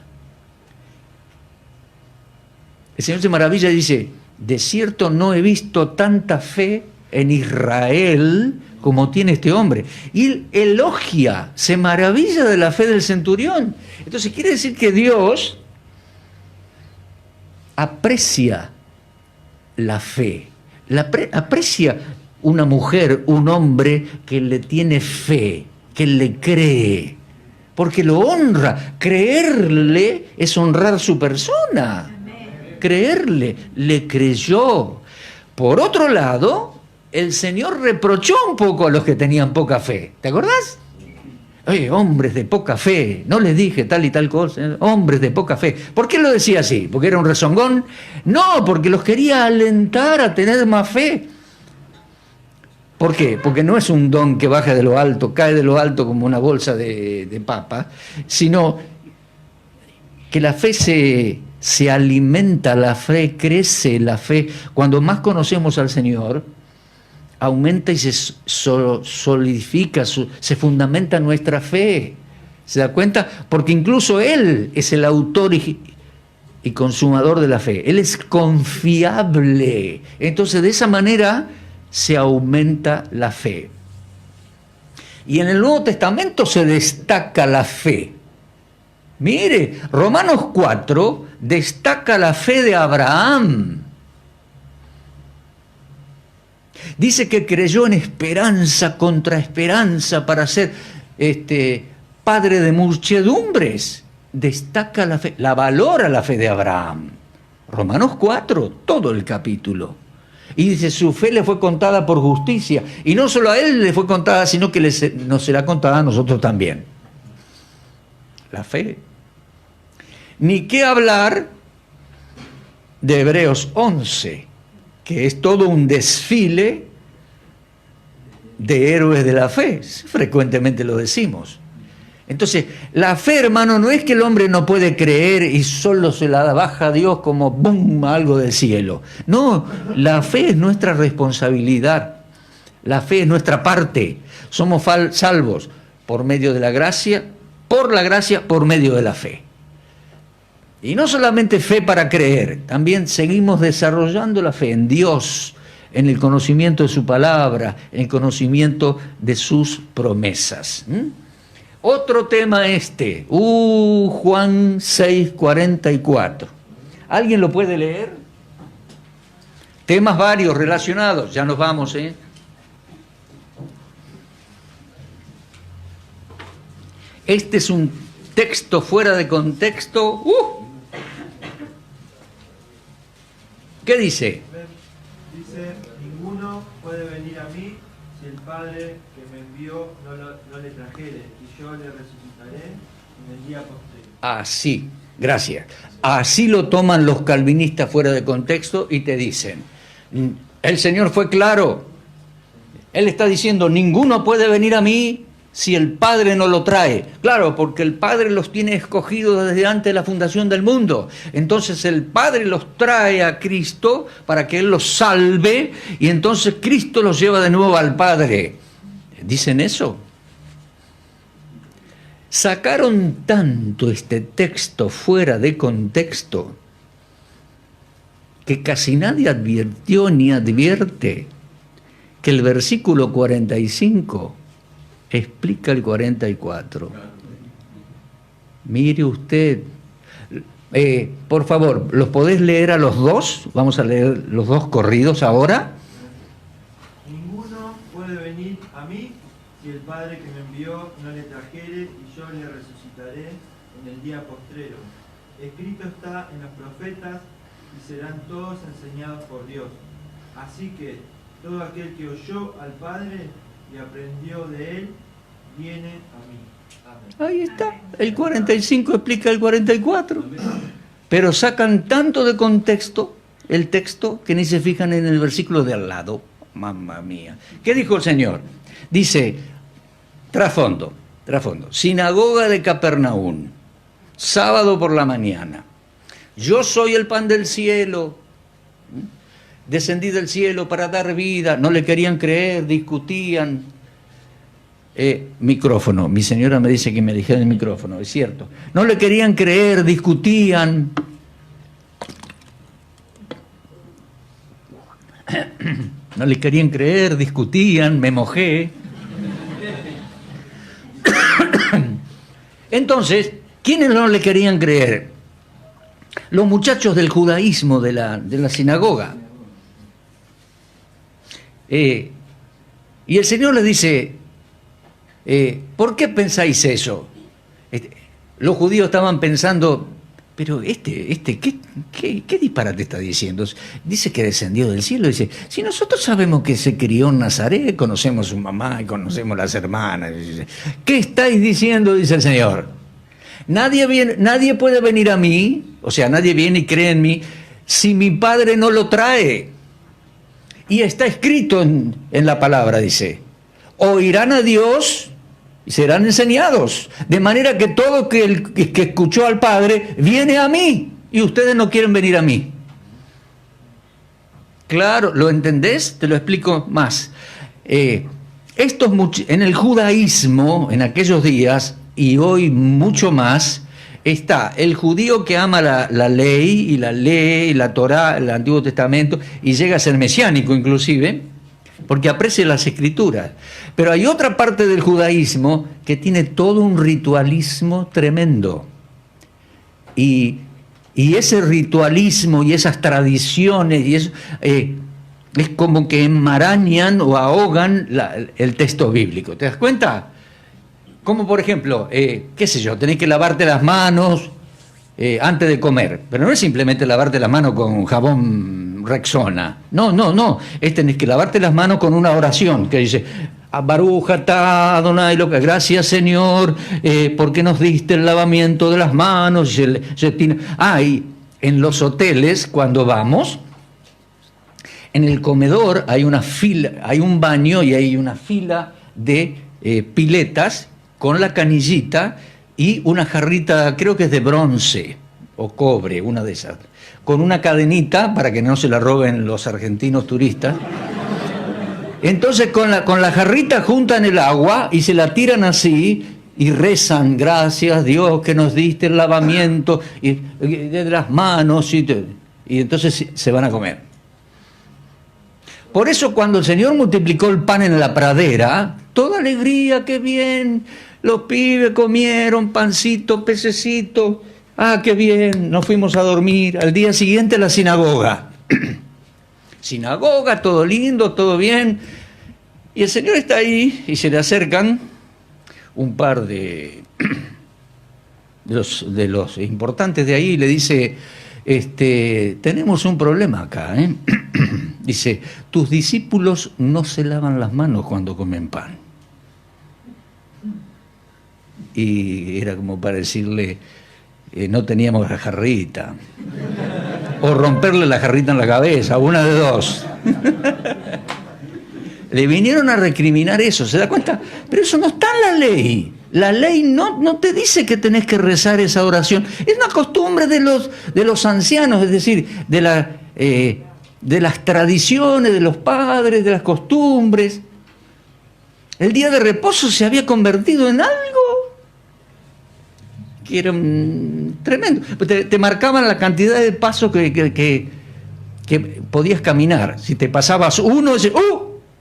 El Señor se maravilla y dice, de cierto no he visto tanta fe en Israel como tiene este hombre. Y él elogia, se maravilla de la fe del centurión. Entonces quiere decir que Dios aprecia la fe, aprecia una mujer, un hombre que le tiene fe, que le cree, porque lo honra. Creerle es honrar su persona. Creerle, le creyó. Por otro lado, el Señor reprochó un poco a los que tenían poca fe. ¿Te acordás? Oye, hombres de poca fe, no les dije tal y tal cosa, hombres de poca fe. ¿Por qué lo decía así? ¿Porque era un rezongón? No, porque los quería alentar a tener más fe. ¿Por qué? Porque no es un don que baja de lo alto, cae de lo alto como una bolsa de papa, sino que la fe se alimenta, la fe crece, la fe. Cuando más conocemos al Señor, aumenta y se solidifica, se fundamenta nuestra fe. ¿Se da cuenta? Porque incluso Él es el autor y consumador de la fe. Él es confiable. Entonces, de esa manera se aumenta la fe. Y en el Nuevo Testamento se destaca la fe. Mire, Romanos 4 destaca la fe de Abraham. Dice que creyó en esperanza contra esperanza para ser padre de muchedumbres. Destaca la fe, la valora la fe de Abraham. Romanos 4, todo el capítulo. Y dice, su fe le fue contada por justicia. Y no solo a él le fue contada, sino que nos será contada a nosotros también. La fe. Ni qué hablar de Hebreos 11, que es todo un desfile de héroes de la fe. Frecuentemente lo decimos. Entonces, la fe, hermano, no es que el hombre no puede creer y solo se la baja a Dios como ¡bum!, algo del cielo. No, la fe es nuestra responsabilidad. La fe es nuestra parte. Somos salvos por medio de la gracia, por medio de la fe. Y no solamente fe para creer, también seguimos desarrollando la fe en Dios, en el conocimiento de su palabra, en el conocimiento de sus promesas. Otro tema Juan 6:44. ¿Alguien lo puede leer? Temas varios relacionados, ya nos vamos, Este es un texto fuera de contexto. ¿Qué dice? Dice, ninguno puede venir a mí si el Padre que me envió no le trajere, y yo le resucitaré en el día posterior. Así, gracias. Así lo toman los calvinistas fuera de contexto y te dicen, el Señor fue claro. Él está diciendo, ninguno puede venir a mí si el Padre no lo trae. Claro, porque el Padre los tiene escogidos desde antes de la fundación del mundo. Entonces el Padre los trae a Cristo para que Él los salve y entonces Cristo los lleva de nuevo al Padre. ¿Dicen eso? Sacaron tanto este texto fuera de contexto que casi nadie advirtió ni advierte que el versículo 45 explica el 44. Mire usted, por favor, ¿los podés leer a los dos? Vamos a leer los dos corridos ahora. Ninguno puede venir a mí si el Padre que me envió no le trajere, y yo le resucitaré en el día postrero. Escrito está en los profetas, y serán todos enseñados por Dios. Así que todo aquel que oyó al Padre y aprendió de él, viene a mí. Ahí está, el 45 explica el 44. Pero sacan tanto de contexto el texto que ni se fijan en el versículo de al lado. Mamma mía. ¿Qué dijo el Señor? Dice, trasfondo, sinagoga de Capernaum, sábado por la mañana. Yo soy el pan del cielo, descendí del cielo para dar vida. No le querían creer, discutían. Micrófono, mi señora me dice que me dijera el micrófono, es cierto. No le querían creer, discutían. No le querían creer, discutían, me mojé. Entonces, ¿quiénes no le querían creer? Los muchachos del judaísmo de la sinagoga. Y el Señor les dice, ¿por qué pensáis eso? Los judíos estaban pensando, pero ¿qué disparate está diciendo? Dice que descendió del cielo. Dice, si nosotros sabemos que se crió en Nazaret, conocemos a su mamá y conocemos las hermanas. ¿Qué estáis diciendo? Dice el Señor. Nadie puede venir a mí, o sea, nadie viene y cree en mí, si mi Padre no lo trae. Y está escrito en la palabra, dice, oirán a Dios y serán enseñados. De manera que todo el que escuchó al Padre viene a mí y ustedes no quieren venir a mí. Claro, ¿lo entendés? Te lo explico más. En el judaísmo, en aquellos días, y hoy mucho más, está el judío que ama la ley y la lee, y la Torá, el Antiguo Testamento, y llega a ser mesiánico inclusive, porque aprecia las Escrituras. Pero hay otra parte del judaísmo que tiene todo un ritualismo tremendo. Y ese ritualismo y esas tradiciones, y eso, es como que enmarañan o ahogan el texto bíblico. ¿Te das cuenta? Como por ejemplo, qué sé yo, tenés que lavarte las manos antes de comer. Pero no es simplemente lavarte las manos con jabón Rexona. No. Tenés que lavarte las manos con una oración que dice, Baruch atah Adonai Eloka, gracias Señor, porque nos diste el lavamiento de las manos. Y en los hoteles, cuando vamos, en el comedor hay una fila, hay un baño y hay una fila de piletas con la canillita y una jarrita, creo que es de bronce o cobre, una de esas, con una cadenita para que no se la roben los argentinos turistas. Entonces con la jarrita juntan el agua y se la tiran así y rezan, gracias Dios que nos diste el lavamiento de las manos, y entonces se van a comer. Por eso cuando el Señor multiplicó el pan en la pradera, toda alegría, qué bien, los pibes comieron pancito, pececito, qué bien, nos fuimos a dormir. Al día siguiente la sinagoga. Sinagoga, todo lindo, todo bien. Y el Señor está ahí y se le acercan un par de los importantes de ahí y le dice, tenemos un problema acá, ¿eh? Dice, tus discípulos no se lavan las manos cuando comen pan. Y era como para decirle, no teníamos la jarrita. O romperle la jarrita en la cabeza, una de dos. Le vinieron a recriminar eso, ¿se da cuenta? Pero eso no está en la ley. La ley no te dice que tenés que rezar esa oración. Es una costumbre de los ancianos, es decir, de las tradiciones, de los padres, de las costumbres. El día de reposo se había convertido en algo que era tremendo. Te marcaban la cantidad de pasos que podías caminar. Si te pasabas uno, dices,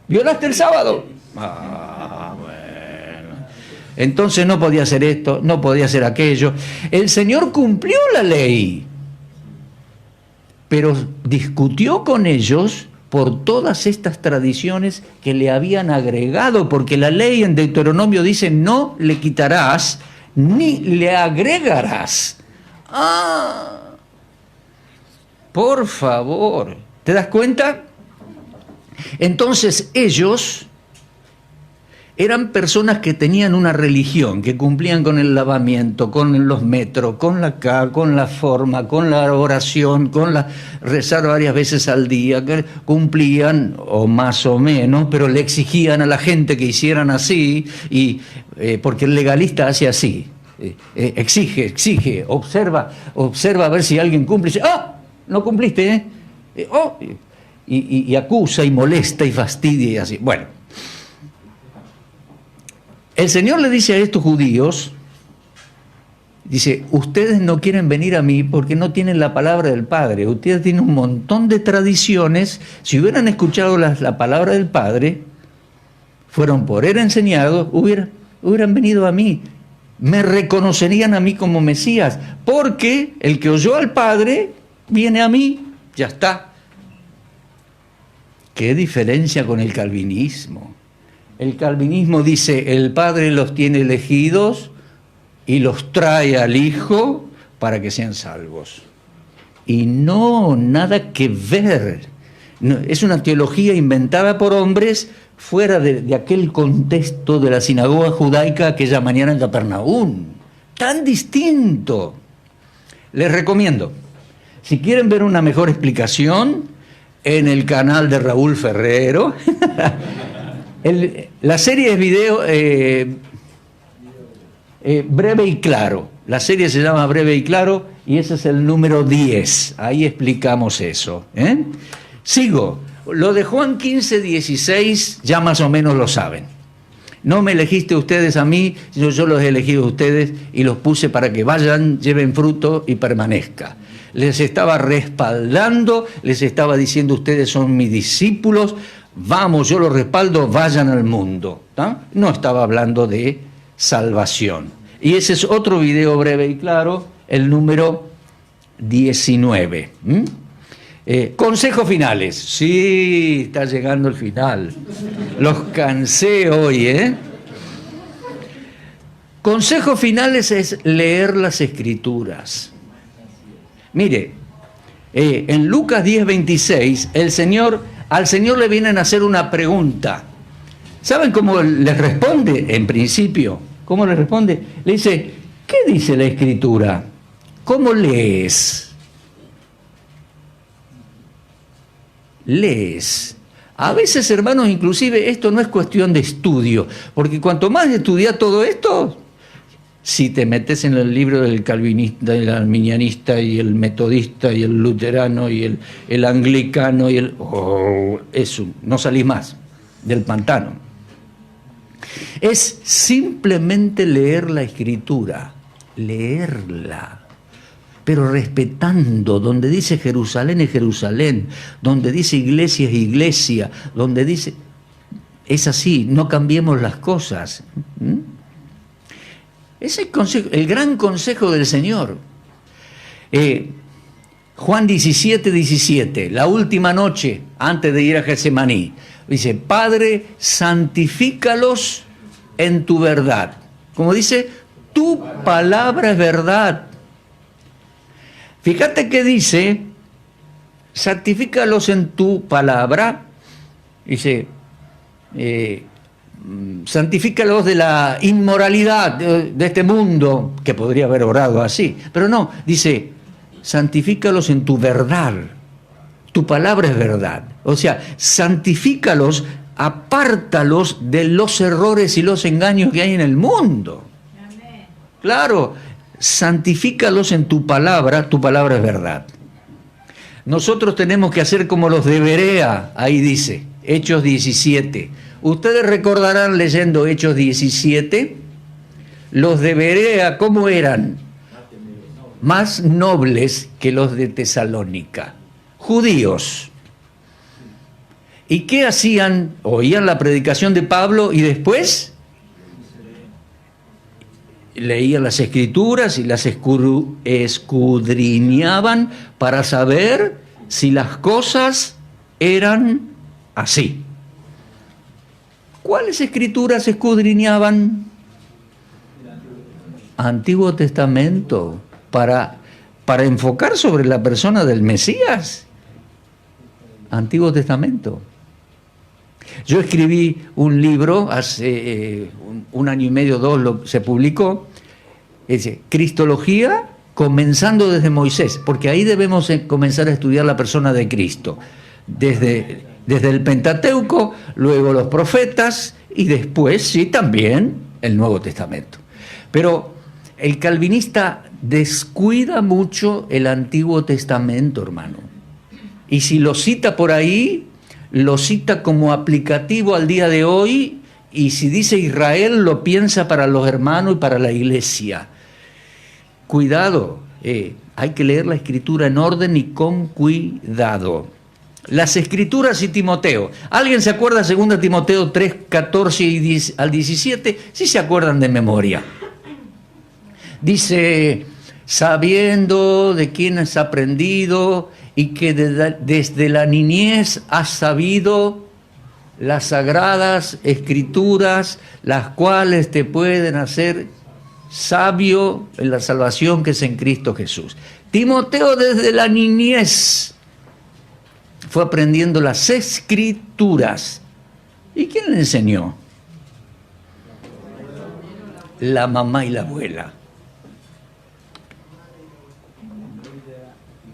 violaste el sábado. Bueno. Entonces no podía hacer esto, no podía hacer aquello. El Señor cumplió la ley, pero discutió con ellos por todas estas tradiciones que le habían agregado, porque la ley en Deuteronomio dice, no le quitarás ni le agregarás. Por favor, ¿te das cuenta? Entonces ellos eran personas que tenían una religión, que cumplían con el lavamiento, con los metros, con la forma, con la oración, rezar varias veces al día, que cumplían, o más o menos, pero le exigían a la gente que hicieran así, porque el legalista hace así, exige, observa a ver si alguien cumple, y dice, ¡ah! No cumpliste, y acusa y molesta y fastidia y así. Bueno. El Señor le dice a estos judíos, dice, ustedes no quieren venir a mí porque no tienen la palabra del Padre. Ustedes tienen un montón de tradiciones. Si hubieran escuchado la palabra del Padre, fueron por él enseñados, hubieran venido a mí. Me reconocerían a mí como Mesías, porque el que oyó al Padre viene a mí. Ya está. ¿Qué diferencia con el calvinismo? El calvinismo dice, el Padre los tiene elegidos y los trae al Hijo para que sean salvos. Y no, nada que ver. No, es una teología inventada por hombres fuera de aquel contexto de la sinagoga judaica aquella mañana en Capernaum. Tan distinto. Les recomiendo, si quieren ver una mejor explicación, en el canal de Raúl Ferrero, la serie es video breve y claro. La serie se llama Breve y Claro y ese es el número 10. Ahí explicamos eso. Sigo. Lo de Juan 15:16 ya más o menos lo saben. No me elegiste ustedes a mí, sino yo los he elegido a ustedes y los puse para que vayan, lleven fruto y permanezca. Les estaba respaldando, les estaba diciendo ustedes son mis discípulos, vamos, yo los respaldo, vayan al mundo. No estaba hablando de salvación. Y ese es otro video breve y claro, el número 19. Consejos finales. Sí, está llegando el final. Los cansé hoy, Consejos finales es leer las Escrituras. Mire, en Lucas 10:26, al Señor le vienen a hacer una pregunta. ¿Saben cómo les responde en principio? ¿Cómo le responde? Le dice, ¿qué dice la Escritura? ¿Cómo lees? Lees. A veces, hermanos, inclusive esto no es cuestión de estudio, porque cuanto más estudias todo esto, si te metes en el libro del calvinista, el arminianista y el metodista y el luterano y el anglicano y eso, no salís más del pantano. Es simplemente leer la Escritura, leerla, pero respetando, donde dice Jerusalén es Jerusalén, donde dice iglesia es iglesia, donde dice... Es así, no cambiemos las cosas. Es el gran consejo del Señor. Juan 17:17, la última noche antes de ir a Getsemaní, dice, Padre, santifícalos en tu verdad. Como dice, tu palabra es verdad. Fíjate que dice, santifícalos en tu palabra, dice, santifícalos de la inmoralidad de este mundo, que podría haber orado así, pero no, dice, santifícalos en tu verdad, tu palabra es verdad, o sea, santifícalos, apártalos de los errores y los engaños que hay en el mundo. Amén. Claro, santifícalos en tu palabra es verdad. Nosotros tenemos que hacer como los de Berea, ahí dice, Hechos 17. Ustedes recordarán leyendo Hechos 17, los de Berea, ¿cómo eran? Más nobles que los de Tesalónica, judíos. ¿Y qué hacían? Oían la predicación de Pablo y después leían las Escrituras y las escudriñaban para saber si las cosas eran así. ¿Cuáles Escrituras escudriñaban? Antiguo Testamento, para enfocar sobre la persona del Mesías. Antiguo Testamento. Yo escribí un libro, hace un año y medio, dos, se publicó, dice, Cristología comenzando desde Moisés, porque ahí debemos comenzar a estudiar la persona de Cristo, desde el Pentateuco, luego los profetas y después, sí, también el Nuevo Testamento. Pero el calvinista descuida mucho el Antiguo Testamento, hermano. Y si lo cita por ahí, lo cita como aplicativo al día de hoy, y si dice Israel, lo piensa para los hermanos y para la iglesia. Cuidado, hay que leer la Escritura en orden y con cuidado. Las Escrituras y Timoteo. ¿Alguien se acuerda de 2 Timoteo 3, 14 al 17? Sí se acuerdan de memoria. Dice, sabiendo de quién has aprendido y que desde la niñez has sabido las sagradas Escrituras, las cuales te pueden hacer sabio en la salvación que es en Cristo Jesús. Timoteo desde la niñez fue aprendiendo las Escrituras. ¿Y quién le enseñó? La mamá y la abuela.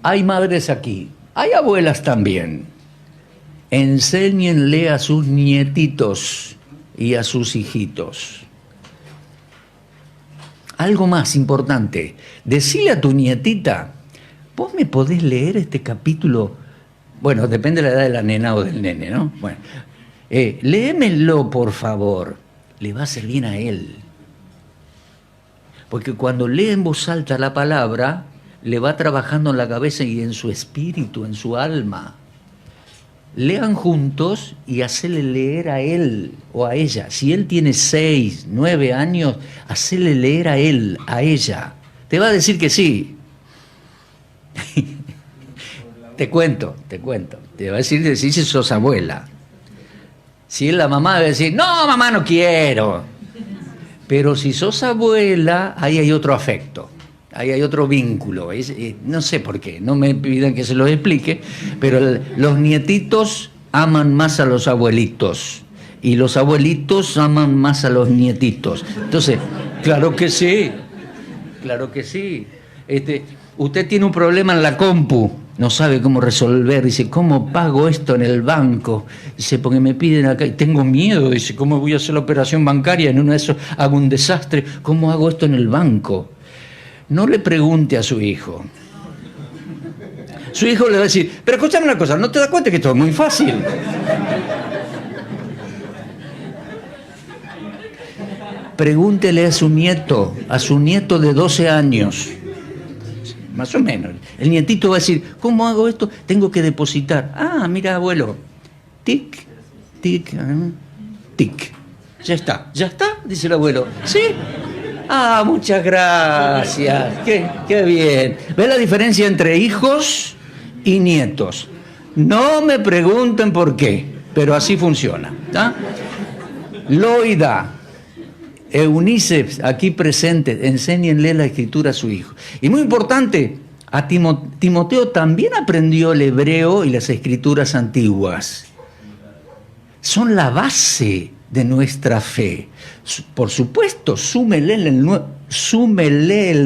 Hay madres aquí, hay abuelas también. Enséñenle a sus nietitos y a sus hijitos. Algo más importante, decile a tu nietita, ¿vos me podés leer este capítulo? Bueno, depende de la edad de la nena o del nene, ¿no? Bueno, léemelo, por favor. Le va a hacer bien a él. Porque cuando lee en voz alta la palabra, le va trabajando en la cabeza y en su espíritu, en su alma. Lean juntos y hacele leer a él o a ella. Si él tiene 6, 9 años, hacele leer a él, a ella. Te va a decir que sí. Te cuento. Te va a decir que sí si sos abuela. Si es la mamá, va a decir, no, mamá, no quiero. Pero si sos abuela, ahí hay otro afecto. Ahí hay otro vínculo, no sé por qué, no me pidan que se los explique, pero los nietitos aman más a los abuelitos y los abuelitos aman más a los nietitos. Entonces, claro que sí. Usted tiene un problema en la compu, no sabe cómo resolver, dice, ¿cómo pago esto en el banco? Dice, porque me piden acá y tengo miedo, dice, ¿cómo voy a hacer la operación bancaria? En uno de esos hago un desastre, ¿cómo hago esto en el banco? No le pregunte a su hijo. Su hijo le va a decir, pero escúchame una cosa, ¿no te das cuenta que esto es muy fácil? Pregúntele a su nieto de 12 años, más o menos. El nietito va a decir, ¿cómo hago esto? Tengo que depositar. Ah, mira, abuelo. Tic, tic, tic. Ya está, dice el abuelo. ¿Sí? Ah, muchas gracias. Qué bien. ¿Ves la diferencia entre hijos y nietos? No me pregunten por qué, pero así funciona. ¿Tá? Loida, Eunice, aquí presente, enséñenle la Escritura a su hijo. Y muy importante, a Timoteo también aprendió el hebreo y las Escrituras antiguas. Son la base de nuestra fe. Por supuesto, súmele el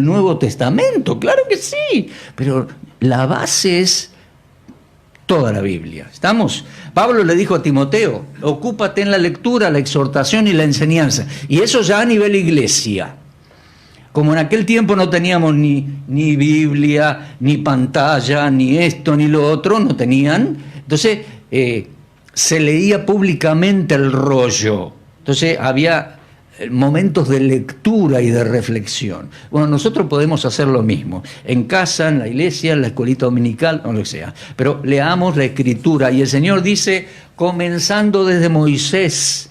Nuevo Testamento, claro que sí, pero la base es toda la Biblia. ¿Estamos? Pablo le dijo a Timoteo, ocúpate en la lectura, la exhortación y la enseñanza. Y eso ya a nivel iglesia. Como en aquel tiempo no teníamos ni Biblia, ni pantalla, ni esto, ni lo otro, no tenían. Entonces, se leía públicamente el rollo. Entonces, había momentos de lectura y de reflexión. Bueno, nosotros podemos hacer lo mismo, en casa, en la iglesia, en la escuelita dominical, o lo que sea, pero leamos la Escritura, y el Señor dice, comenzando desde Moisés.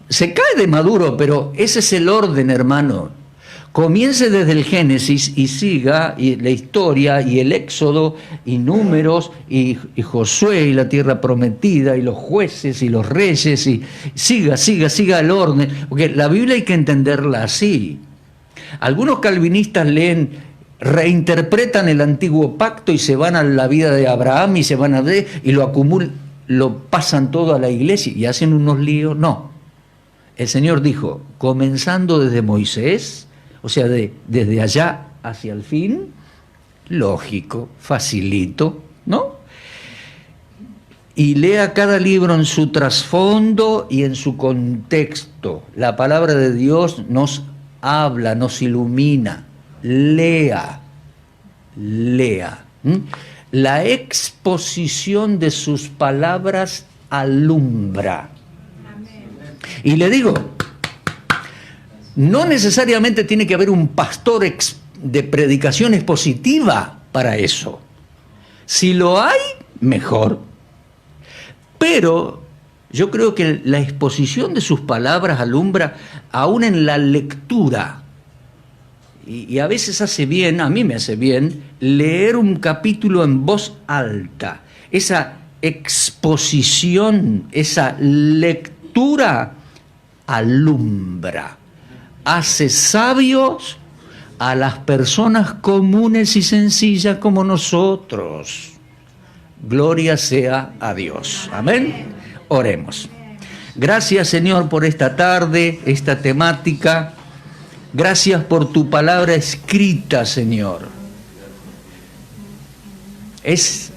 Se cae de maduro, pero ese es el orden, hermano. Comience desde el Génesis y siga y la historia y el Éxodo y Números y Josué y la tierra prometida y los jueces y los reyes y siga el orden, porque la Biblia hay que entenderla así. Algunos calvinistas reinterpretan el antiguo pacto y se van a la vida de Abraham y se van y lo lo pasan todo a la iglesia y hacen unos líos. No. El Señor dijo, comenzando desde Moisés, o sea, desde allá hacia el fin, lógico, facilito, ¿no? Y lea cada libro en su trasfondo y en su contexto. La palabra de Dios nos habla, nos ilumina. Lea. La exposición de sus palabras alumbra. Y le digo, no necesariamente tiene que haber un pastor de predicación expositiva para eso. Si lo hay, mejor. Pero yo creo que la exposición de sus palabras alumbra aún en la lectura. Y a veces hace bien, a mí me hace bien, leer un capítulo en voz alta. Esa exposición, esa lectura alumbra, hace sabios a las personas comunes y sencillas como nosotros. Gloria sea a Dios. Amén. Oremos. Gracias, Señor, por esta tarde, esta temática. Gracias por tu palabra escrita, Señor. Es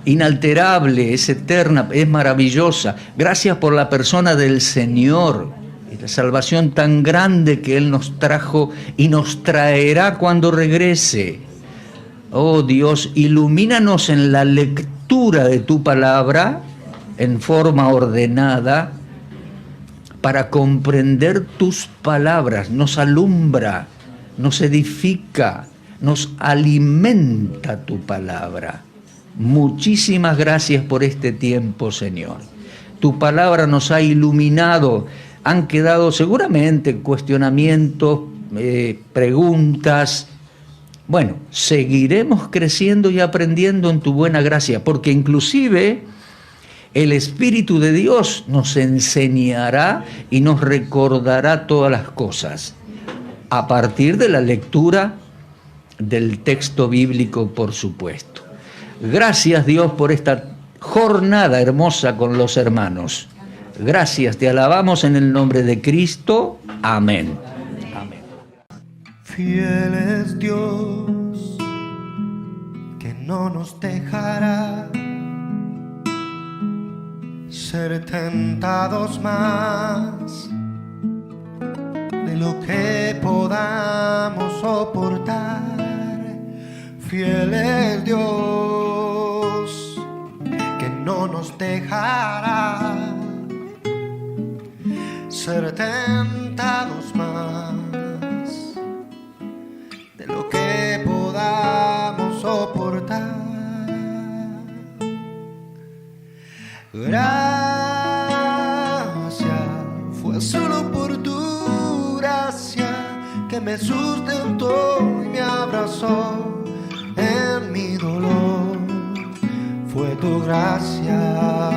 inalterable, es eterna, es maravillosa. Gracias por la persona del Señor y la salvación tan grande que Él nos trajo y nos traerá cuando regrese. Oh Dios, ilumínanos en la lectura de tu palabra en forma ordenada para comprender tus palabras. Nos alumbra, nos edifica, nos alimenta tu palabra. Muchísimas gracias por este tiempo, Señor. Tu palabra nos ha iluminado. Han quedado seguramente cuestionamientos, preguntas. Bueno, seguiremos creciendo y aprendiendo en tu buena gracia, porque inclusive el Espíritu de Dios nos enseñará y nos recordará todas las cosas a partir de la lectura del texto bíblico, por supuesto. Gracias, Dios, por esta jornada hermosa con los hermanos. Gracias, te alabamos en el nombre de Cristo. Amén. Amén. Fiel es Dios, que no nos dejará ser tentados más de lo que podamos soportar. Fiel es Dios, que no nos dejará ser tentados más de lo que podamos soportar. Gracias, fue solo por tu gracia que me sustentó y me abrazó en mi dolor. Fue tu gracia.